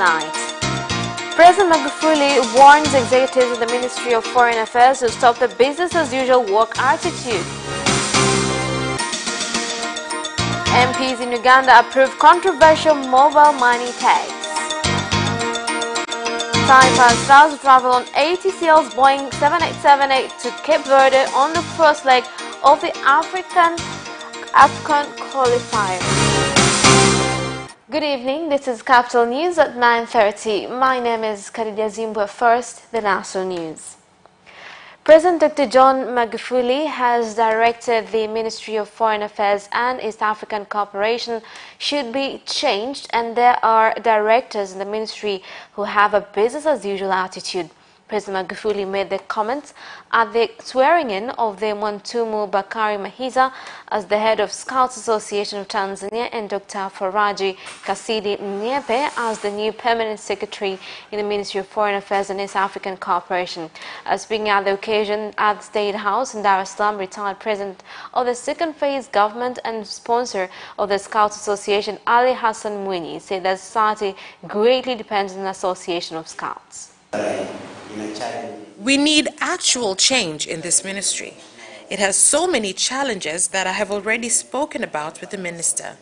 night. President Magufuli warns executives of the Ministry of Foreign Affairs to stop the business-as-usual work attitude. MPs in Uganda approve controversial mobile money tax. Taifa stars travel on ATCL's Boeing 7878 to Cape Verde on the first leg of the AFCON qualifier. Good evening, this is Capital News at 9:30. My name is Khadija Zimbwe. First, the national news. President Dr. John Magufuli has directed the Ministry of Foreign Affairs and East African Cooperation should be changed, and there are directors in the ministry who have a business-as-usual attitude. President Magufuli made the comments at the swearing-in of the Mwantumu Bakari Mahiza as the head of Scouts Association of Tanzania and Dr. Faraji Kasidi Nyepe as the new permanent secretary in the Ministry of Foreign Affairs and East African Cooperation. Speaking at the occasion at the State House in Dar es Salaam, retired president of the second phase government and sponsor of the Scouts Association, Ali Hassan Mwinyi, said that society greatly depends on the Association of Scouts. We need actual change in this ministry. It has so many challenges that I have already spoken about with the minister.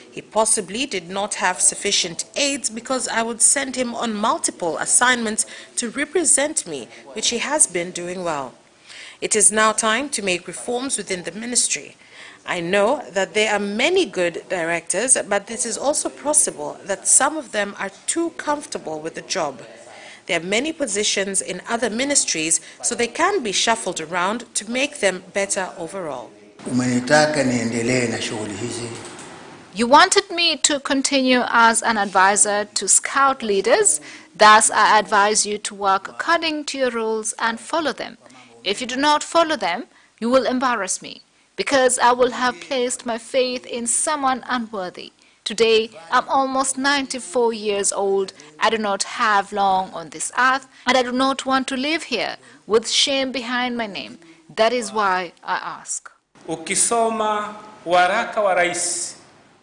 He possibly did not have sufficient aides because I would send him on multiple assignments to represent me, which he has been doing well. It is now time to make reforms within the ministry. I know that there are many good directors, but it is also possible that some of them are too comfortable with the job. There are many positions in other ministries, so they can be shuffled around to make them better overall. You wanted me to continue as an advisor to Scout leaders. Thus, I advise you to work according to your rules and follow them. If you do not follow them, you will embarrass me, because I will have placed my faith in someone unworthy. Today, I'm almost 94 years old. I do not have long on this earth, and I do not want to live here with shame behind my name. That is why I ask.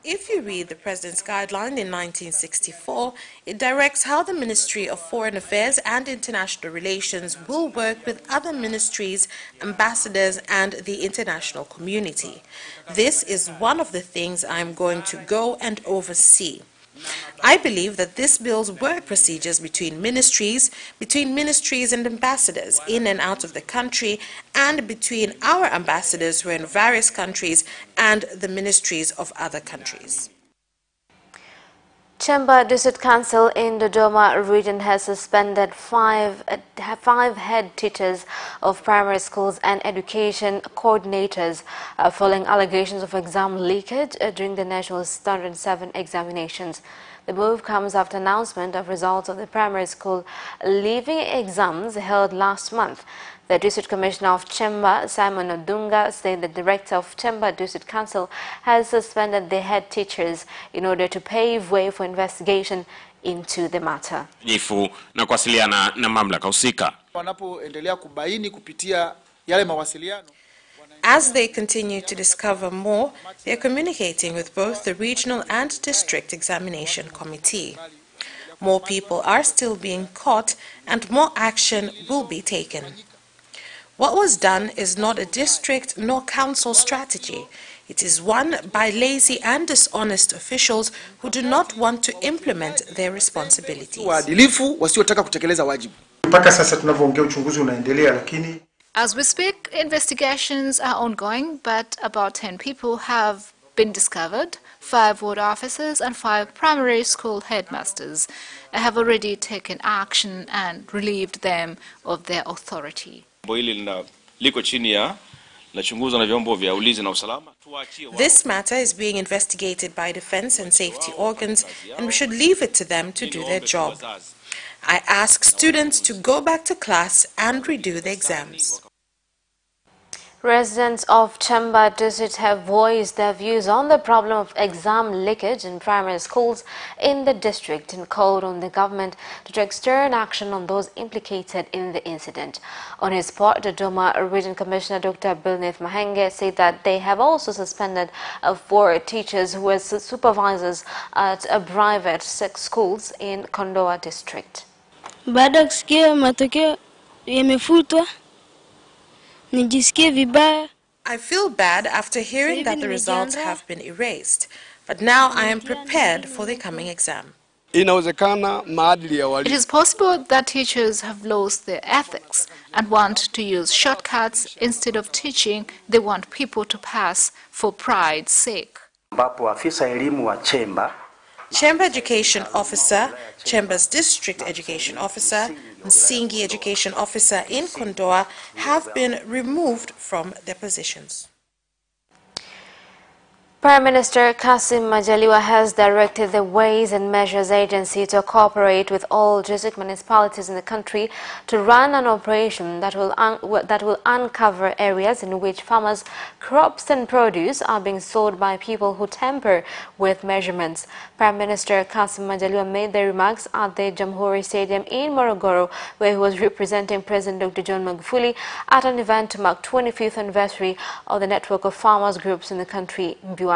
If you read the President's guideline in 1964, it directs how the Ministry of Foreign Affairs and International Relations will work with other ministries, ambassadors, and the international community. This is one of the things I am going to go and oversee. I believe that this builds work procedures between ministries and ambassadors in and out of the country, and between our ambassadors who are in various countries and the ministries of other countries. Chemba District Council in Dodoma region has suspended five head teachers of primary schools and education coordinators following allegations of exam leakage during the National Standard 7 examinations. The move comes after announcement of results of the primary school leaving exams held last month. The District Commissioner of Chemba, Simon Odunga, said the Director of Chemba District Council has suspended the head teachers in order to pave way for investigation into the matter. Na kuwasiliana na mamlaka husika. Wanapoendelea kubaini kupitia yale mawasiliano. As they continue to discover more, they are communicating with both the regional and district examination committee. More people are still being caught and more action will be taken. What was done is not a district nor council strategy. It is one by lazy and dishonest officials who do not want to implement their responsibilities. Waadilifu wasiotaka kutekeleza wajibu. Mpaka sasa tunavyoongea uchunguzi unaendelea, lakini as we speak, investigations are ongoing, but about 10 people have been discovered. 5 ward officers and 5 primary school headmasters have already taken action and relieved them of their authority. This matter is being investigated by defense and safety organs, and we should leave it to them to do their job. I ask students to go back to class and redo the exams. Residents of Chamba district have voiced their views on the problem of exam leakage in primary schools in the district and called on the government to take stern action on those implicated in the incident. On his part, the Dodoma Region Commissioner Dr. Bilnith Mahenge said that they have also suspended 4 teachers who were supervisors at private schools in Kondoa district. Baada kusikia matokeo yamefutwa nijisikie vibaya. I feel bad after hearing that the results have been erased, but now I am prepared for the coming exam. It is possible that teachers have lost their ethics and want to use shortcuts instead of teaching. They want people to pass for pride's sake. Ambapo afisa elimu wa Chemba Education Officer, Chemba's District Education Officer, and Singi Education Officer in Kondoa have been removed from their positions. Prime Minister Kassim Majaliwa has directed the Ways and Measures Agency to cooperate with all district municipalities in the country to run an operation that will uncover areas in which farmers' crops and produce are being sold by people who tamper with measurements. Prime Minister Kassim Majaliwa made the remarks at the Jamhuri Stadium in Morogoro, where he was representing President Dr. John Magufuli at an event to mark 25th anniversary of the network of farmers groups in the country, Mbiwata.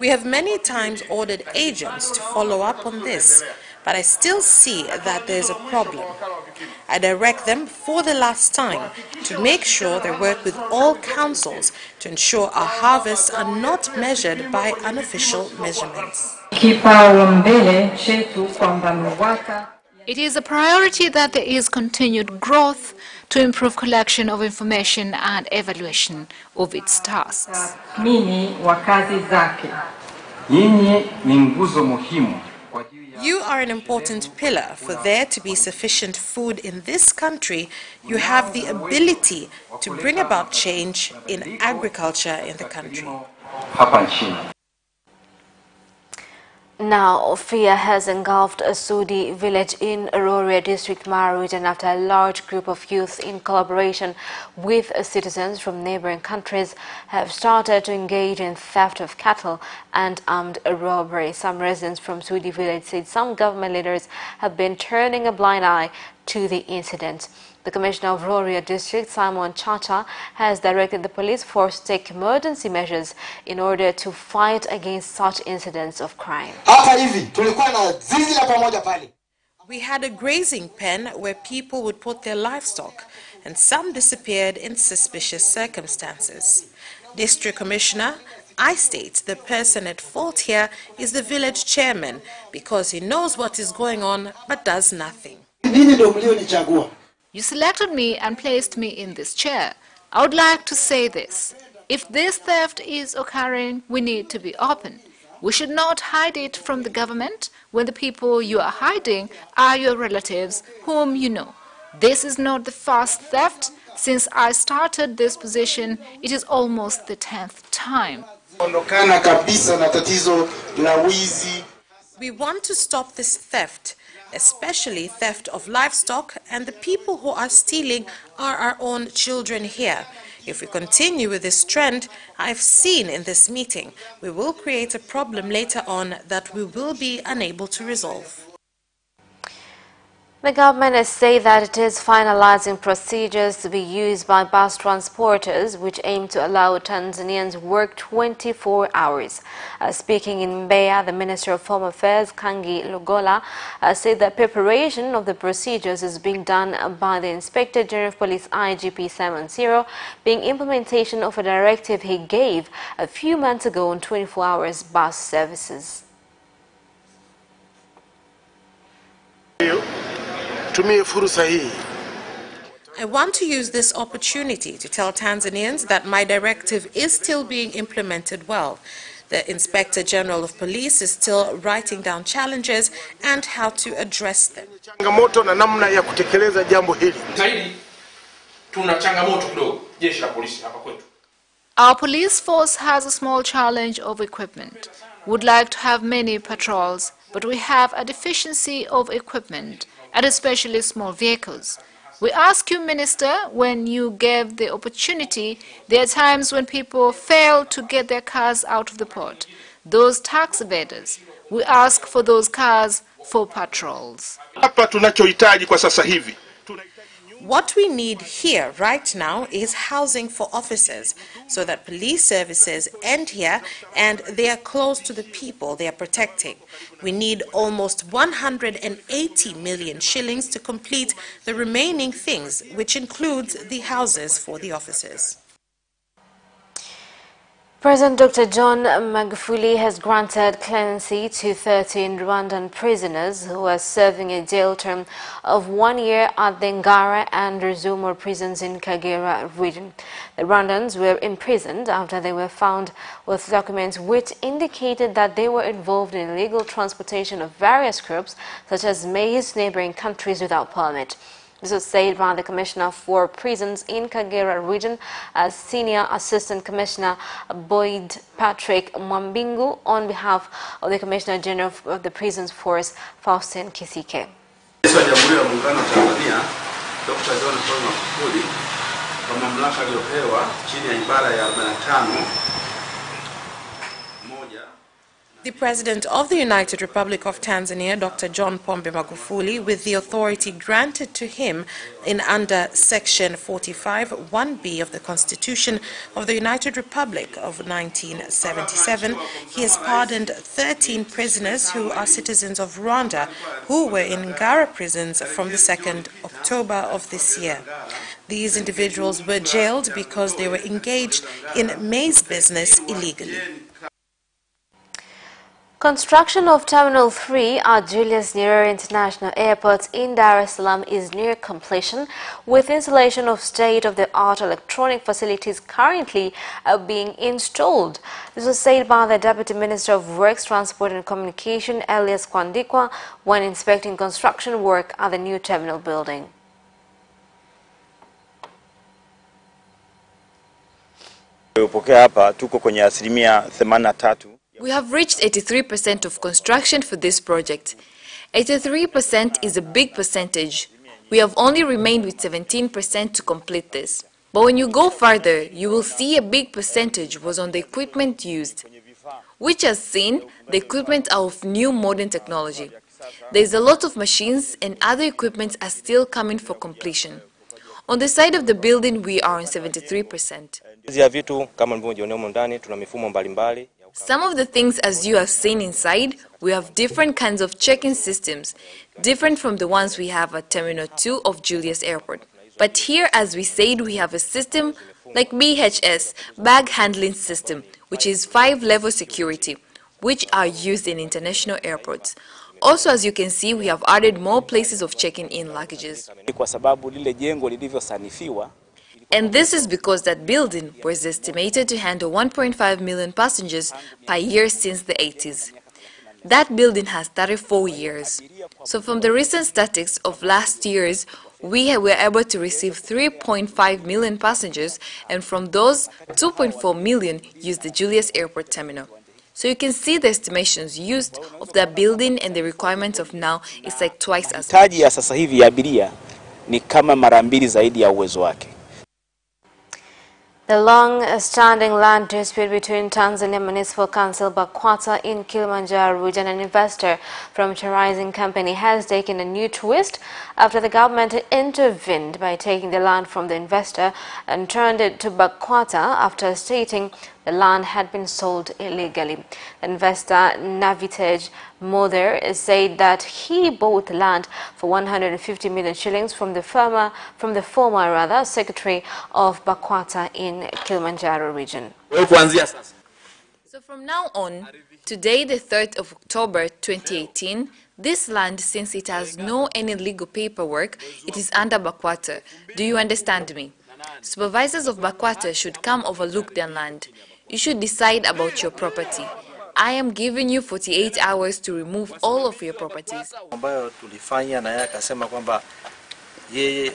We have many times ordered agents to follow up on this, but I still see that there is a problem. I direct them for the last time to make sure they work with all councils to ensure our harvests are not measured by unofficial measurements. It is a priority that there is continued growth to improve collection of information and evaluation of its tasks. You are an important pillar. For there to be sufficient food in this country, you have the ability to bring about change in agriculture in the country. Now, fear has engulfed a Sudi village in Aurora district, Mara region, after a large group of youth in collaboration with citizens from neighboring countries have started to engage in theft of cattle and armed robbery. Some residents from Sudi village said some government leaders have been turning a blind eye to the incident. The Commissioner of Rorya District, Simon Chacha, has directed the police force to take emergency measures in order to fight against such incidents of crime. We had a grazing pen where people would put their livestock, and some disappeared in suspicious circumstances. District Commissioner, I state the person at fault here is the village chairman because he knows what is going on but does nothing. You selected me and placed me in this chair. I would like to say this. If this theft is occurring, we need to be open. We should not hide it from the government when the people you are hiding are your relatives whom you know. This is not the first theft. Since I started this position, it is almost the 10th time. We want to stop this theft, especially theft of livestock, and the people who are stealing are our own children here. If we continue with this trend I've seen in this meeting, we will create a problem later on that we will be unable to resolve. The government has said that it is finalizing procedures to be used by bus transporters which aim to allow Tanzanians work 24 hours. Speaking in Mbeya, the Minister of Home Affairs, Kangi Lugola, said that preparation of the procedures is being done by the Inspector General of Police IGP Simon Siro, being implementation of a directive he gave a few months ago on 24 hours bus services. I want to use this opportunity to tell Tanzanians that my directive is still being implemented well. The Inspector General of Police is still writing down challenges and how to address them. Our police force has a small challenge of equipment. Would like to have many patrols but we have a deficiency of equipment, and especially small vehicles. We ask you, Minister, when you gave the opportunity, there are times when people fail to get their cars out of the port. Those tax evaders, we ask for those cars for patrols. Hapa tunachohitaji kwa sasa hivi. What we need here right now is housing for officers so that police services end here and they are close to the people they are protecting. We need almost 180 million shillings to complete the remaining things, which includes the houses for the officers. President Dr. John Magufuli has granted clemency to 13 Rwandan prisoners who are serving a jail term of 1 year at the Ngara and Rusumo prisons in Kagera region. The Rwandans were imprisoned after they were found with documents which indicated that they were involved in illegal transportation of various groups such as maize to neighboring countries without permit. This was said by the Commissioner for Prisons in Kagera region, as Senior Assistant Commissioner Boyd Patrick Mwambingu, on behalf of the Commissioner General of the Prisons Force, Faustin Kisike. Rais wa Jamhuri ya Muungano wa Tanzania Dr. John Magufuli kwa mamlaka aliyopewa chini ya ibara ya 45 The President of the United Republic of Tanzania, Dr. John Pombe Magufuli, with the authority granted to him in under Section 45(1)(b) of the Constitution of the United Republic of 1977, he has pardoned 13 prisoners who are citizens of Rwanda who were in Ngara prisons from the 2nd October of this year. These individuals were jailed because they were engaged in maize business illegally. Construction of Terminal 3 at Julius Nyerere International Airport in Dar es Salaam is near completion, with installation of state-of-the-art electronic facilities currently being installed. This was said by the Deputy Minister of Works, Transport and Communication, Elias Kwandikwa, when inspecting construction work at the new terminal building. We have reached 83% of construction for this project. 83% is a big percentage. We have only remained with 17% to complete this. But when you go further, you will see a big percentage was on the equipment used, which as seen, the equipment are of new modern technology. There is a lot of machines and other equipment are still coming for completion. On the side of the building, we are on 73%. Some of the things, as you have seen inside, we have different kinds of check-in systems, different from the ones we have at Terminal 2 of Julius Airport. But here, as we said, we have a system like BHS, Bag Handling System, which is 5-level security, which are used in international airports. Also, as you can see, we have added more places of checking in luggages. And this is because that building was estimated to handle 1.5 million passengers per year since the 80s. That building has 34 years. So from the recent statistics of last year's, we were able to receive 3.5 million passengers, and from those, 2.4 million used the Julius Airport Terminal. So you can see the estimations used of that building, and the requirements of now is like twice as much. The long-standing land dispute between Tanzania Municipal Council BAKWATA in Kilimanjaro region and investor from Charising Company has taken a new twist after the government intervened by taking the land from the investor and turned it to BAKWATA after stating the land had been sold illegally. The investor Navitej Mother said that he bought land for 150 million shillings from the former secretary of BAKWATA in Kilimanjaro region. So from now on, today the 3rd of October 2018, this land, since it has no any legal paperwork, it is under BAKWATA. Do you understand me? Supervisors of BAKWATA should come overlook their land. You should decide about your property. I am giving you 48 hours to remove all of your properties. Ambayo tulifanya na yeye akasema kwamba yeye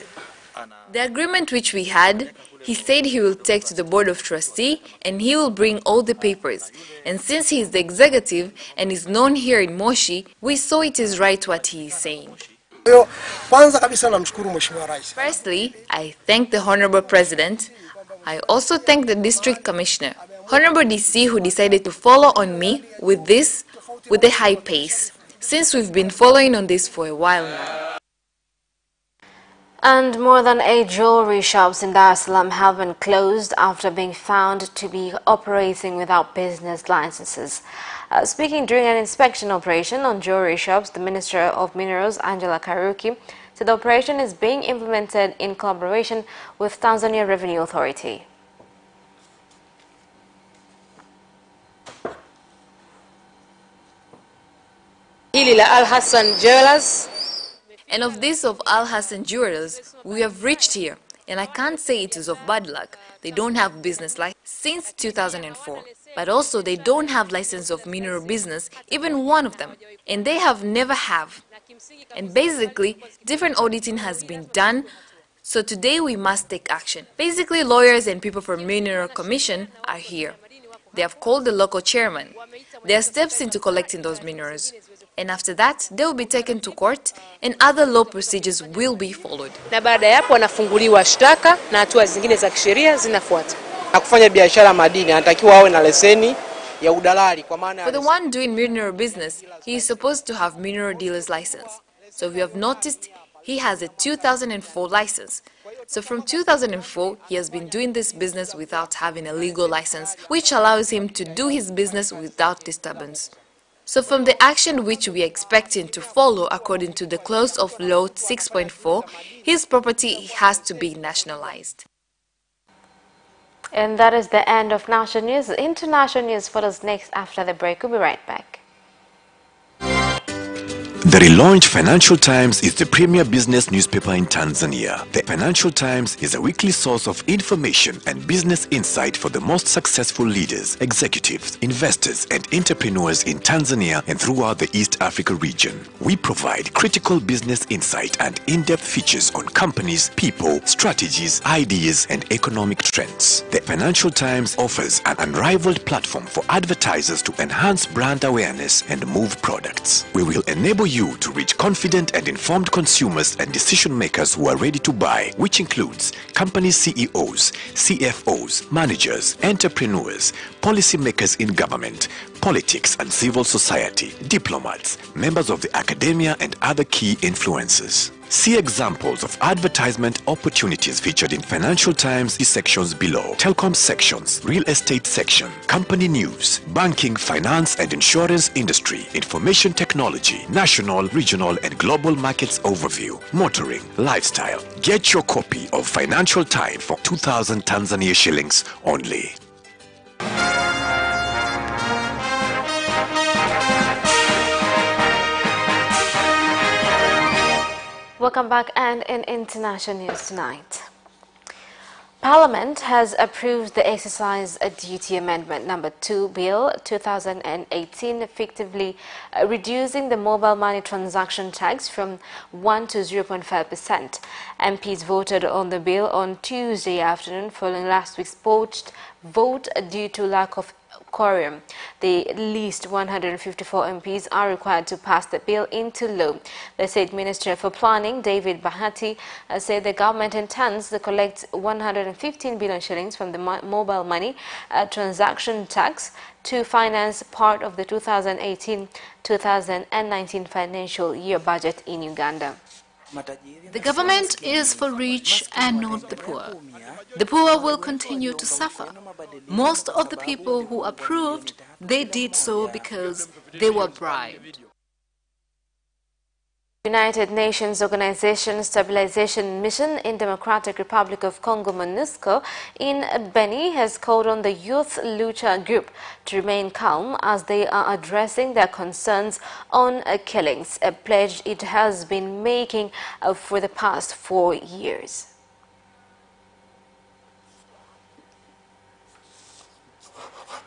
The agreement which we had, he said he will take to the Board of Trustees and he will bring all the papers. And since he is the executive and is known here in Moshi, we saw it is right what he is saying. Firstly, I thank the Honorable President. I also thank the District Commissioner, Honorable DC, who decided to follow on me with this, with a high pace, since we've been following on this for a while now. And more than 8 jewelry shops in Dar es Salaam have been closed after being found to be operating without business licenses. Speaking during an inspection operation on jewelry shops, the Minister of Minerals, Angela Kairuki, said the operation is being implemented in collaboration with Tanzania Revenue Authority. Hili la Al Hassan Jewelers. And of this of Al Hassan Jewelers, we have reached here, and I can't say it is of bad luck. They don't have business license since 2004, but also they don't have license of mineral business, even one of them, and they have never have. And basically, different auditing has been done, so today we must take action. Basically, lawyers and people from Mineral Commission are here. They have called the local chairman. There are steps into collecting those minerals. And after that, they will be taken to court and other law procedures will be followed. Na baada ya hapo wanafunguliwa shtaka na hatua zingine za kisheria zinafuata. Na kufanya biashara madini anatakiwa awe na leseni ya udalali kwa maana For the one doing mineral business, he is supposed to have mineral dealer's license. So we have noticed he has a 2004 license. So from 2004, he has been doing this business without having a legal license, which allows him to do his business without disturbance. So from the action which we are expecting to follow according to the clause of law 6.4, his property has to be nationalized. And that is the end of national news. International news follows next after the break. We'll be right back. The relaunched Financial Times is the premier business newspaper in Tanzania. The Financial Times is a weekly source of information and business insight for the most successful leaders, executives, investors, and entrepreneurs in Tanzania and throughout the East Africa region. We provide critical business insight and in-depth features on companies, people, strategies, ideas, and economic trends. The Financial Times offers an unrivaled platform for advertisers to enhance brand awareness and move products. We will enable you to reach confident and informed consumers and decision makers who are ready to buy, which includes company CEOs, CFOs, managers, entrepreneurs, policymakers in government, politics and civil society, diplomats, members of the academia and other key influencers. See examples of advertisement opportunities featured in Financial Times sections below. Telecom sections, real estate section, company news, banking, finance and insurance industry, information technology, national, regional and global markets overview, motoring, lifestyle. Get your copy of Financial Times for 2,000 Tanzania shillings only. Welcome back, and in international news tonight. Parliament has approved the Exercise Duty Amendment Number 2 Bill 2018, effectively reducing the mobile money transaction tax from 1 to 0.5%. MPs voted on the bill on Tuesday afternoon following last week's botched vote due to lack of quorum. The least 154 MPs are required to pass the bill into law. The State Minister for Planning, David Bahati, said the government intends to collect 115 billion shillings from the mobile money transaction tax to finance part of the 2018-2019 financial year budget in Uganda. The government is for rich and not the poor. The poor will continue to suffer. Most of the people who approved, they did so because they were bribed. United Nations Organization Stabilization Mission in Democratic Republic of Congo MONUSCO in Beni has called on the Youth Lucha group to remain calm as they are addressing their concerns on killings, a pledge it has been making for the past 4 years.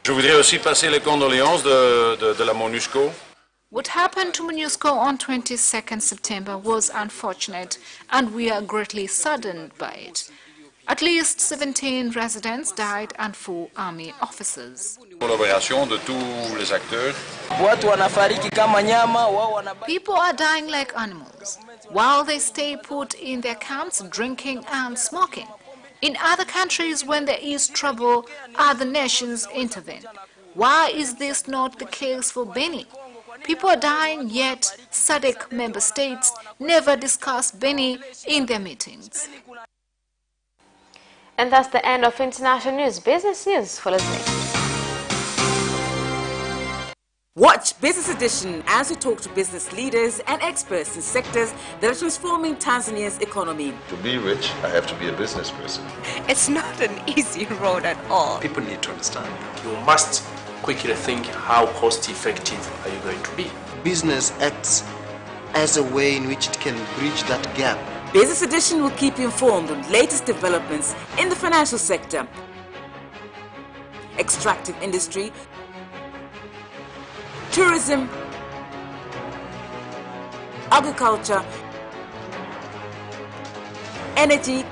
Je voudrais aussi passer les condoléances de la MONUSCO. What happened to MONUSCO on 22nd September was unfortunate, and we are greatly saddened by it. At least 17 residents died and 4 army officers. People are dying like animals, while they stay put in their camps drinking and smoking. In other countries, when there is trouble, other nations intervene. Why is this not the case for Beni? People are dying, yet SADC member states never discuss Beni in their meetings. And that's the end of international news. Business news for listening. Watch Business Edition as we talk to business leaders and experts in sectors that are transforming Tanzania's economy. To be rich, I have to be a business person. It's not an easy road at all. People need to understand. You must quickly think, how cost effective are you going to be? Business acts as a way in which it can bridge that gap. Business Edition will keep you informed on latest developments in the financial sector, extractive industry, tourism, agriculture, energy,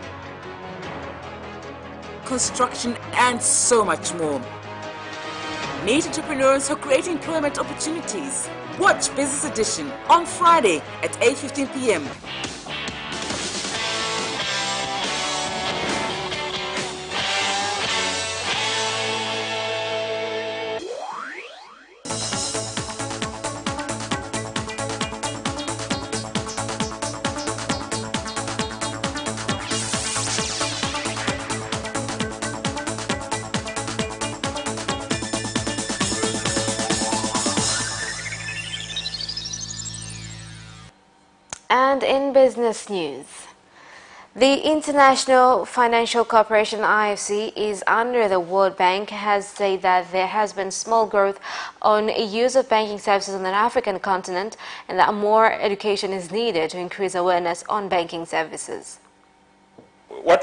construction, and so much more. Meet entrepreneurs who create employment opportunities. Watch Business Edition on Friday at 8:15 p.m. And in business news, the International Financial Corporation IFC is under the World Bank has said that there has been small growth on use of banking services on the African continent and that more education is needed to increase awareness on banking services. When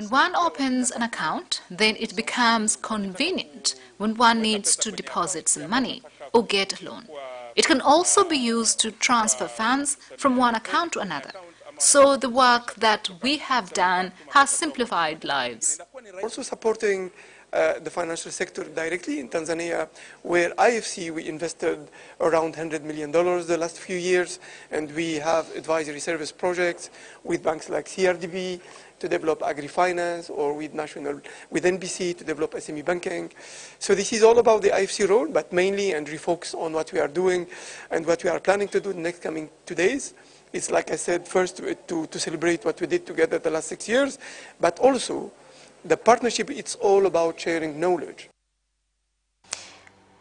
one opens an account, then it becomes convenient when one needs to deposit some money or get a loan. It can also be used to transfer funds from one account to another. So the work that we have done has simplified lives. Also supporting the financial sector directly in Tanzania, where IFC, we invested around $100 million the last few years, and we have advisory service projects with banks like CRDB to develop agri-finance, or with NBC to develop SME banking. So this is all about the IFC role, but mainly and refocus on what we are doing and what we are planning to do in the next coming 2 days. It's like I said, first to celebrate what we did together the last 6 years, but also the partnership, it's all about sharing knowledge.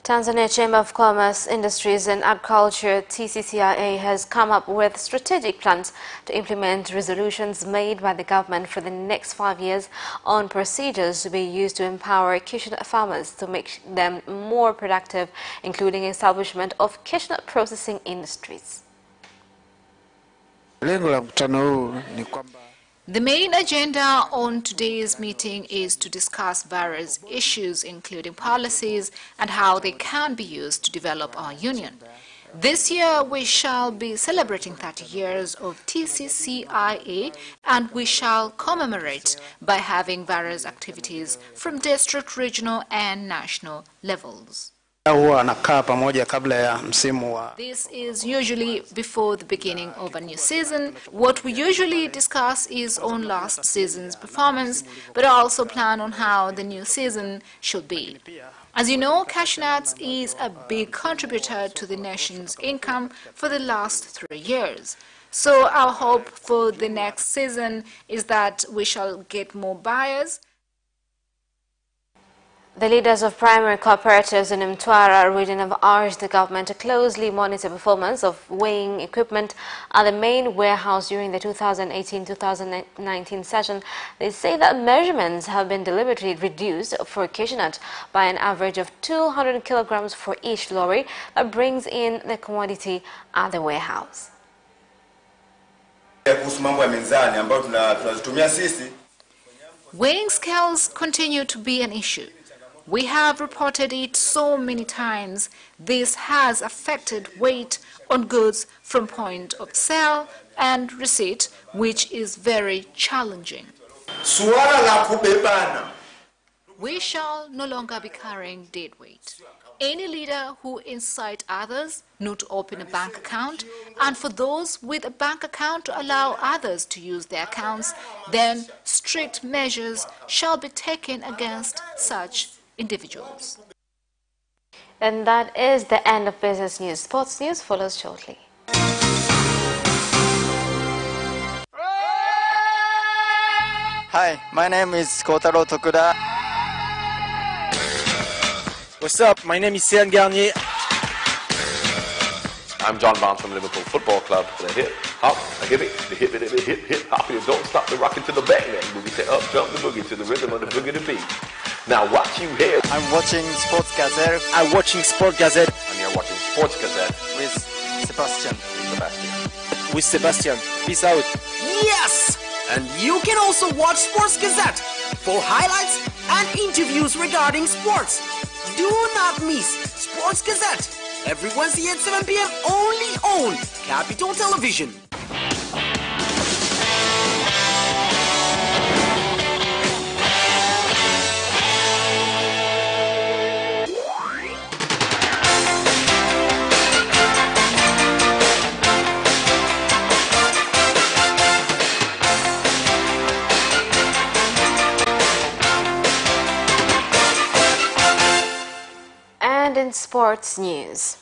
Tanzania Chamber of Commerce, Industries and Agriculture, TCCIA, has come up with strategic plans to implement resolutions made by the government for the next 5 years on procedures to be used to empower cashew farmers to make them more productive, including establishment of cashew processing industries. The main agenda on today's meeting is to discuss various issues, including policies and how they can be used to develop our union. This year, we shall be celebrating 30 years of TCCIA, and we shall commemorate by having various activities from district, regional, and national levels. This is usually before the beginning of a new season. What we usually discuss is on last season's performance, but also plan on how the new season should be. As you know, cashew nuts is a big contributor to the nation's income for the last 3 years. So our hope for the next season is that we shall get more buyers. The leaders of primary cooperatives in Mtwara region have urged the government to closely monitor performance of weighing equipment at the main warehouse during the 2018-2019 session. They say that measurements have been deliberately reduced for cashew nut by an average of 200 kilograms for each lorry that brings in the commodity at the warehouse. Weighing scales continue to be an issue. We have reported it so many times. This has affected weight on goods from point of sale and receipt, which is very challenging. We shall no longer be carrying dead weight. Any leader who incite others not to open a bank account, and for those with a bank account to allow others to use their accounts, then strict measures shall be taken against such individuals. And that is the end of business news. Sports news follows shortly. Hi, my name is Kotaro Tokuda. What's up? My name is Céline Garnier. I'm John Barnes from Liverpool Football Club. The hip hop, I give it, the hip hop. You don't stop the rockin' to the bang bang boogie. Say up, jump the boogie to the rhythm of the boogie to beat. Now what you hear? I'm watching Sports Gazette. I'm watching Sport Gazette. And you're watching Sports Gazette with Sebastian. With Sebastian. Peace out. Yes! And you can also watch Sports Gazette for highlights and interviews regarding sports. Do not miss Sports Gazette every Wednesday at 7 p.m. only on Capital Television. And in sports news,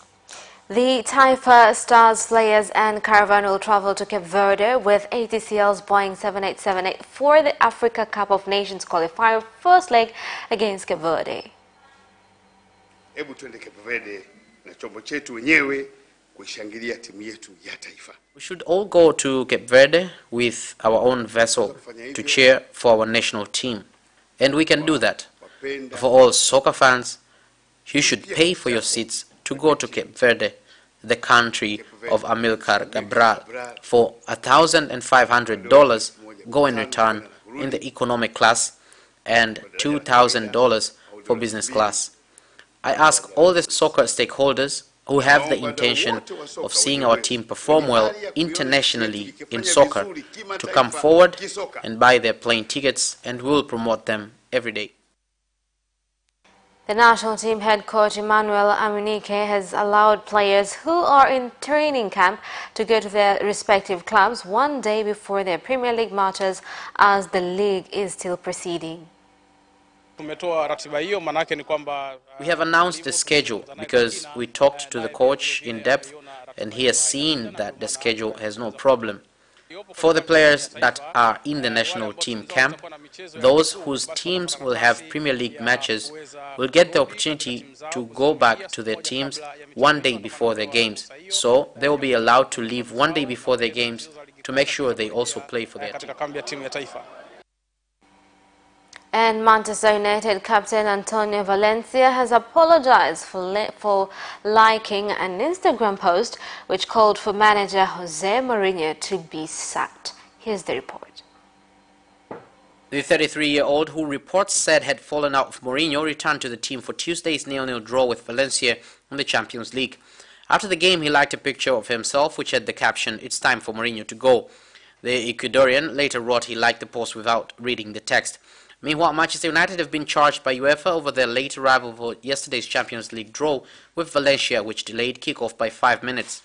the Taifa Stars players and caravan will travel to Cape Verde with ATCL's Boeing 7878 for the Africa Cup of Nations qualifier first leg against Cape Verde. Hebu twende Cape Verde na chombo chetu wenyewe kuishangilia timu yetu ya taifa. We should all go to Cape Verde with our own vessel to cheer for our national team. And we can do that. For all soccer fans, you should pay for your seats to go to Cape Verde, the country of Amilcar Cabral, for $1,500 go and return in the economic class and $2,000 for business class. I ask all the soccer stakeholders who have the intention of seeing our team perform well internationally in soccer to come forward and buy their plane tickets, and we will promote them every day. The national team head coach Emmanuel Amunike has allowed players who are in training camp to go to their respective clubs one day before their Premier League matches, as the league is still proceeding. We have announced the schedule because we talked to the coach in depth and he has seen that the schedule has no problem. For the players that are in the national team camp, those whose teams will have Premier League matches will get the opportunity to go back to their teams one day before their games. So they will be allowed to leave one day before their games to make sure they also play for their team. And Manchester United captain Antonio Valencia has apologized for liking an Instagram post which called for manager Jose Mourinho to be sacked. Here's the report. The 33-year-old, who reports said had fallen out with Mourinho, returned to the team for Tuesday's 0-0 draw with Valencia in the Champions League. After the game, he liked a picture of himself which had the caption, "It's time for Mourinho to go." The Ecuadorian later wrote he liked the post without reading the text. Meanwhile, Manchester United have been charged by UEFA over their late arrival for yesterday's Champions League draw with Valencia, which delayed kick-off by 5 minutes.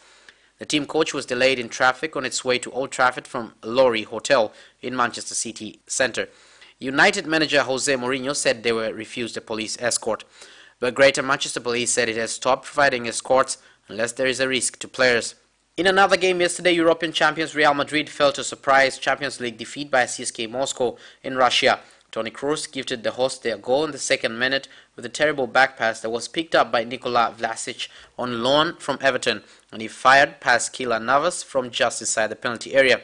The team coach was delayed in traffic on its way to Old Trafford from Lorry Hotel in Manchester City Centre. United manager Jose Mourinho said they were refused a police escort, but Greater Manchester Police said it has stopped providing escorts unless there is a risk to players. In another game yesterday, European champions Real Madrid fell to a surprise Champions League defeat by CSKA Moscow in Russia. Toni Kroos gifted the hosts their goal in the second minute with a terrible back pass that was picked up by Nikola Vlasic on loan from Everton, and he fired past Keylor Navas from just inside the penalty area.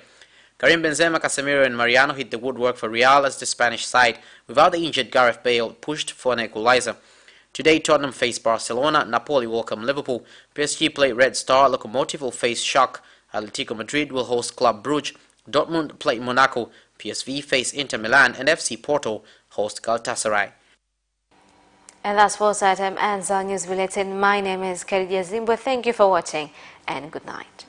Karim Benzema, Casemiro and Mariano hit the woodwork for Real as the Spanish side, without the injured Gareth Bale, pushed for an equalizer. Today, Tottenham face Barcelona, Napoli welcome Liverpool, PSG play Red Star, Lokomotiv will face Schalke, Atletico Madrid will host Club Brugge, Dortmund play Monaco, PSV face Inter Milan, and FC Porto host Galatasaray. And that sports item ends our news bulletin. My name is Karidia Zimbwe. Thank you for watching and good night.